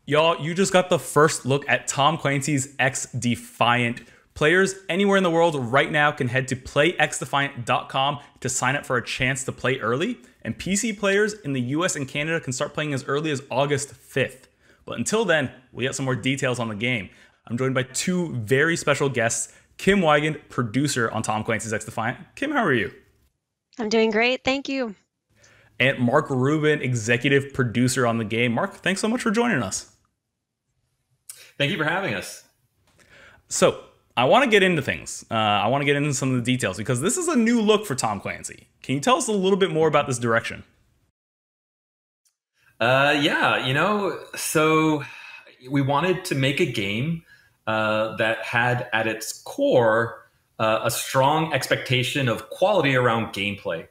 Y'all, you just got the first look at Tom Clancy's Xdefiant. Players anywhere in the world right now can head to playxdefiant.com to sign up for a chance to play early, and PC players in the US and Canada can start playing as early as August 5th. But until then, we got some more details on the game. I'm joined by two very special guests, Kim Weigand, producer on Tom Clancy's Xdefiant. Kim, how are you? I'm doing great, thank you. And Mark Rubin, executive producer on the game. Mark, thanks so much for joining us. Thank you for having us. So, I want to get into things. I want to get into some of the details because this is a new look for Tom Clancy. Can you tell us a little bit more about this direction? So we wanted to make a game that had at its core a strong expectation of quality around gameplay.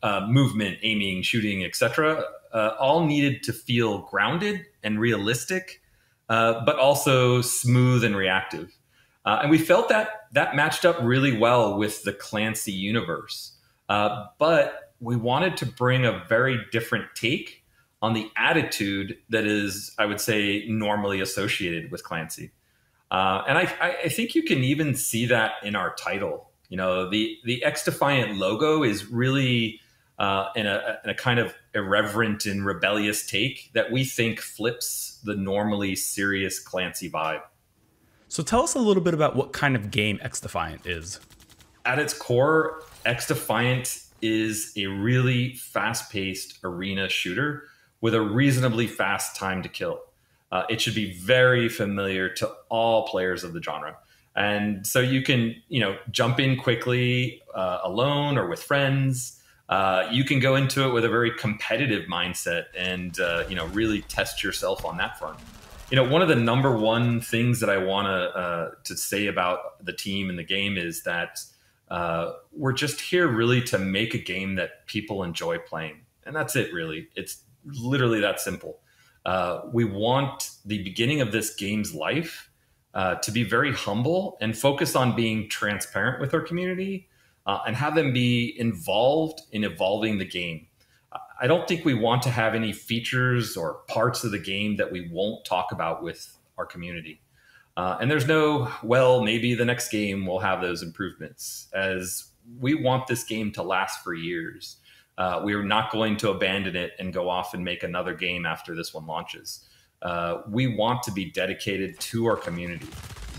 Movement, aiming, shooting, etc. All needed to feel grounded and realistic, but also smooth and reactive. And we felt that matched up really well with the Clancy universe. But we wanted to bring a very different take on the attitude that is, I would say, normally associated with Clancy. And I think you can even see that in our title. You know, the Xdefiant logo is really in a kind of irreverent and rebellious take that we think flips the normally serious Clancy vibe. So tell us a little bit about what kind of game Xdefiant is. At its core, Xdefiant is a really fast-paced arena shooter with a reasonably fast time to kill. It should be very familiar to all players of the genre. And so you can, jump in quickly alone or with friends. You can go into it with a very competitive mindset and, really test yourself on that front. One of the number one things that I want to say about the team and the game is that we're just here really to make a game that people enjoy playing. And that's it, really. It's literally that simple. We want the beginning of this game's life to be very humble and focus on being transparent with our community and have them be involved in evolving the game. I don't think we want to have any features or parts of the game that we won't talk about with our community. And there's no, well, maybe the next game will have those improvements, as we want this game to last for years. We are not going to abandon it and go off and make another game after this one launches. We want to be dedicated to our community.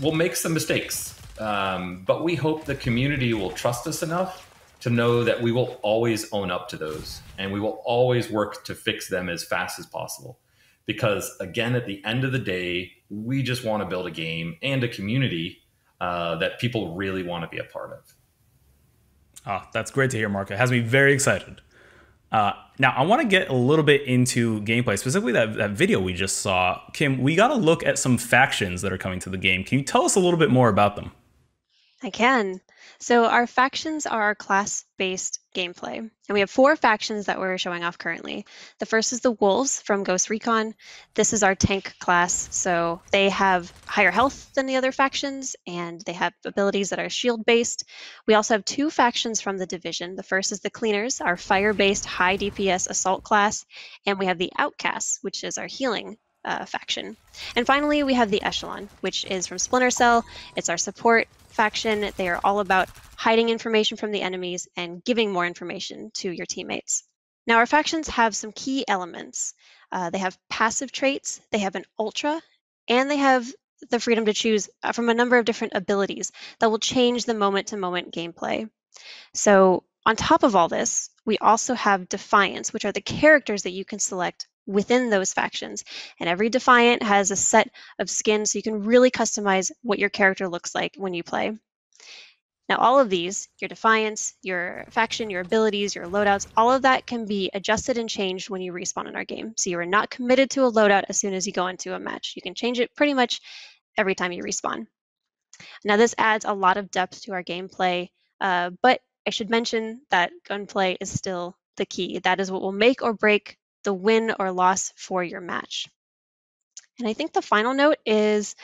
We'll make some mistakes, but we hope the community will trust us enough to know that we will always own up to those, and we will always work to fix them as fast as possible. Because again, at the end of the day, we just want to build a game and a community that people really want to be a part of. Oh, that's great to hear, Mark. It has me very excited. Now, I want to get a little bit into gameplay, specifically that video we just saw. Kim, we got a look at some factions that are coming to the game. Can you tell us a little bit more about them? I can. So our factions are our class-based gameplay, and we have 4 factions that we're showing off currently. The first is the Wolves from Ghost Recon. This is our tank class, so they have higher health than the other factions, and they have abilities that are shield-based. We also have 2 factions from the Division. The first is the Cleaners, our fire-based high DPS assault class, and we have the Outcasts, which is our healing faction. And finally, we have the Echelon, which is from Splinter Cell. It's our support faction. They are all about hiding information from the enemies and giving more information to your teammates. Now, our factions have some key elements. They have passive traits, they have an ultra, and they have the freedom to choose from a number of different abilities that will change the moment-to-moment gameplay. So on top of all this, we also have Defiants, which are the characters that you can select within those factions. And every Defiant has a set of skins, so you can really customize what your character looks like when you play. Now, all of these, your Defiants, your faction, your abilities, your loadouts, all of that can be adjusted and changed when you respawn in our game. So you are not committed to a loadout as soon as you go into a match. You can change it pretty much every time you respawn. Now, this adds a lot of depth to our gameplay, but I should mention that gunplay is still the key. That is what will make or break the win or loss for your match. And I think the final note is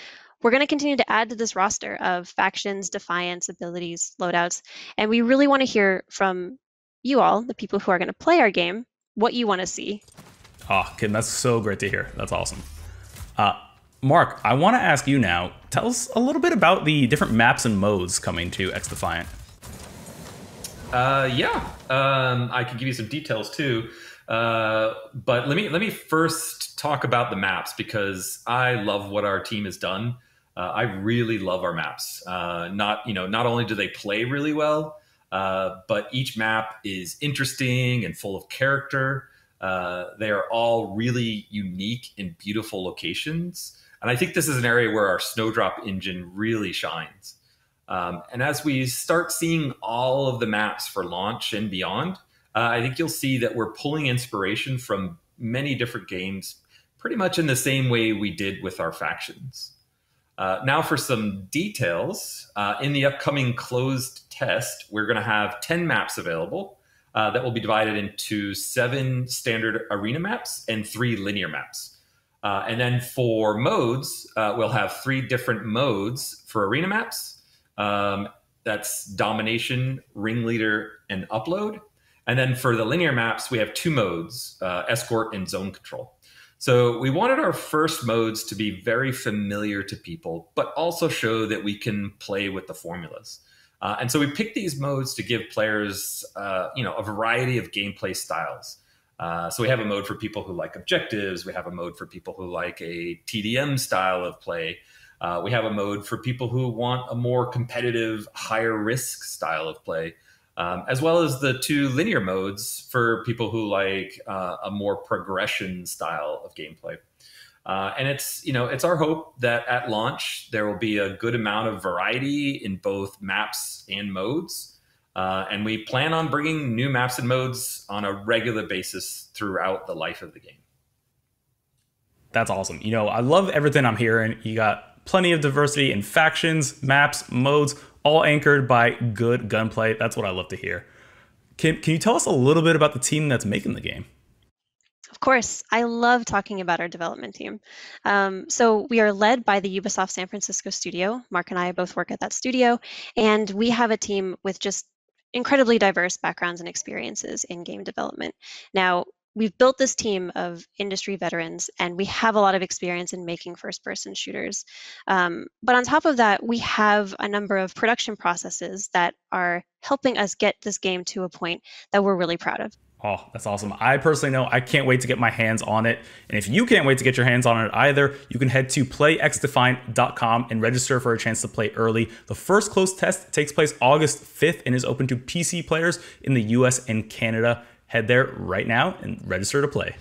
we're going to continue to add to this roster of factions, defiance, abilities, loadouts, and we really want to hear from you all, the people who are going to play our game, what you want to see. Oh, Kim, that's so great to hear. That's awesome. Mark, I want to ask you now, tell us a little bit about the different maps and modes coming to Xdefiant. I can give you some details too. But let me first talk about the maps, because I love what our team has done. I really love our maps. Not only do they play really well, but each map is interesting and full of character. They are all really unique and beautiful locations. And I think this is an area where our Snowdrop engine really shines. And as we start seeing all of the maps for launch and beyond, I think you'll see that we're pulling inspiration from many different games, pretty much in the same way we did with our factions. Now for some details. In the upcoming closed test, we're going to have 10 maps available that will be divided into 7 standard arena maps and 3 linear maps. And then for modes, we'll have 3 different modes for arena maps. That's domination, ringleader, and upload. And then for the linear maps, we have 2 modes, escort and zone control. So we wanted our first modes to be very familiar to people, but also show that we can play with the formulas. And so we picked these modes to give players, a variety of gameplay styles. So we have a mode for people who like objectives. We have a mode for people who like a TDM style of play. We have a mode for people who want a more competitive, higher risk style of play, as well as the 2 linear modes for people who like a more progression style of gameplay. And it's our hope that at launch, there will be a good amount of variety in both maps and modes. And we plan on bringing new maps and modes on a regular basis throughout the life of the game. That's awesome. I love everything I'm hearing. You got plenty of diversity in factions, maps, modes, all anchored by good gunplay. That's what I love to hear. Kim, can you tell us a little bit about the team that's making the game? Of course, I love talking about our development team. So we are led by the Ubisoft San Francisco studio. Mark and I both work at that studio, and we have a team with just incredibly diverse backgrounds and experiences in game development. Now, we've built this team of industry veterans, and we have a lot of experience in making first-person shooters. But on top of that, we have a number of production processes that are helping us get this game to a point that we're really proud of. Oh, that's awesome. I personally know I can't wait to get my hands on it. And if you can't wait to get your hands on it either, you can head to playxdefiant.com and register for a chance to play early. The first closed test takes place August 5th and is open to PC players in the US and Canada. Head there right now and register to play.